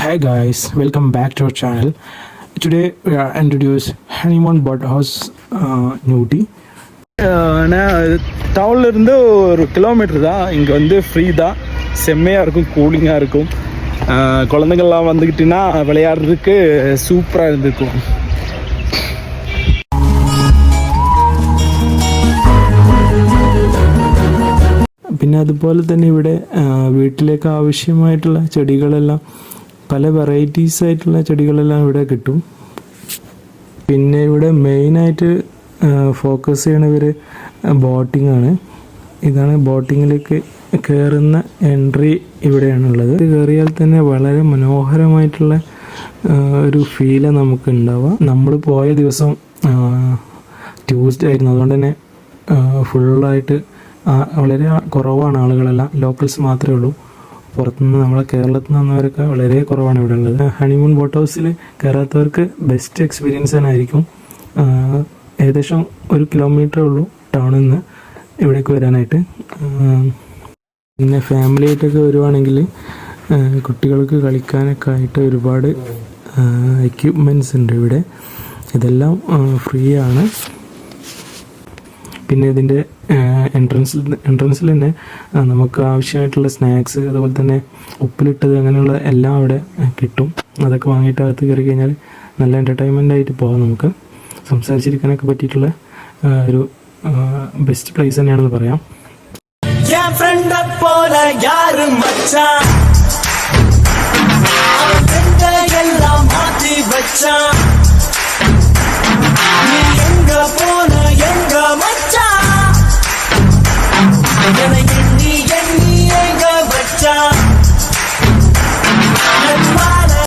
Hi guys, welcome back to our channel. Today we are introduce Honeymoon Boat House Newty. நான் டவுன்ல இருந்து ஒரு kilometre தான். இங்கே வந்து ஃப்ரீ தான், செம்மையாக இருக்கும், கூலிங்காக இருக்கும். குழந்தைங்கள்லாம் வந்துக்கிட்டுன்னா விளையாடுறதுக்கு சூப்பராக இருந்திருக்கும். പിന്നെ അതുപോലെ തന്നെ ഇവിടെ വീട്ടിലേക്ക് ആവശ്യമായിട്ടുള്ള ചെടികളെല്ലാം പല വെറൈറ്റീസ് ആയിട്ടുള്ള ചെടികളെല്ലാം ഇവിടെ കിട്ടും. പിന്നെ ഇവിടെ മെയിനായിട്ട് ഫോക്കസ് ചെയ്യണവർ ബോട്ടിംഗ് ആണ്. ഇതാണ് ബോട്ടിങ്ങിലേക്ക് കയറുന്ന എൻട്രി ഇവിടെയാണുള്ളത്. കയറിയാൽ തന്നെ വളരെ മനോഹരമായിട്ടുള്ള ഒരു ഫീല് നമുക്ക് ഉണ്ടാവുക. നമ്മൾ പോയ ദിവസം ട്യൂസ്ഡേ ആയിരുന്നു, അതുകൊണ്ട് തന്നെ ഫുള്ളായിട്ട് വളരെ കുറവാണ് ആളുകളെല്ലാം. ലോക്കൽസ് മാത്രമേ ഉള്ളൂ. പുറത്തുനിന്ന് നമ്മളെ കേരളത്തിൽ നിന്ന് വന്നവരൊക്കെ വളരെ കുറവാണ് ഇവിടെ ഉള്ളത്. ഹണിമൂൺ ബോട്ട് ഹൗസിൽ കയറാത്തവർക്ക് ബെസ്റ്റ് എക്സ്പീരിയൻസ് തന്നെ ആയിരിക്കും. ഏകദേശം 1 കിലോമീറ്ററേ ഉള്ളൂ ടൗണിൽ നിന്ന് ഇവിടേക്ക് വരാനായിട്ട്. പിന്നെ ഫാമിലി ആയിട്ടൊക്കെ വരുവാണെങ്കിൽ കുട്ടികൾക്ക് കളിക്കാനൊക്കെ ആയിട്ട് ഒരുപാട് എക്യുപ്മെൻറ്റ്സ് ഉണ്ട് ഇവിടെ. ഇതെല്ലാം ഫ്രീ ആണ്. പിന്നെ ഇതിൻ്റെ എൻട്രൻസിൽ തന്നെ നമുക്ക് ആവശ്യമായിട്ടുള്ള സ്നാക്സ്, അതുപോലെ തന്നെ ഉപ്പിലിട്ടത്, അങ്ങനെയുള്ള എല്ലാം അവിടെ കിട്ടും. അതൊക്കെ വാങ്ങിയിട്ട് അകത്ത് കയറി കഴിഞ്ഞാൽ നല്ല എൻ്റർടൈൻമെൻ്റ് ആയിട്ട് പോകാം. നമുക്ക് സംസാരിച്ചിരിക്കാനൊക്കെ പറ്റിയിട്ടുള്ള ഒരു ബെസ്റ്റ് പ്ലേസ് തന്നെയാണെന്ന് പറയാം.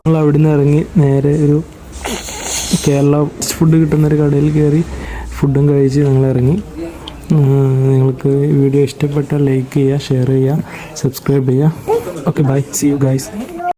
ഞങ്ങൾ അവിടുന്ന് ഇറങ്ങി നേരെ ഒരു കേരള ഫുഡ് കിട്ടുന്നൊരു കടയിൽ കയറി ഫുഡും കഴിച്ച് ഞങ്ങൾ ഇറങ്ങി. നിങ്ങൾക്ക് വീഡിയോ ഇഷ്ടപ്പെട്ടാൽ ലൈക്ക് ചെയ്യുക, ഷെയർ ചെയ്യുക, സബ്സ്ക്രൈബ് ചെയ്യുക. Okay, bye, see you guys.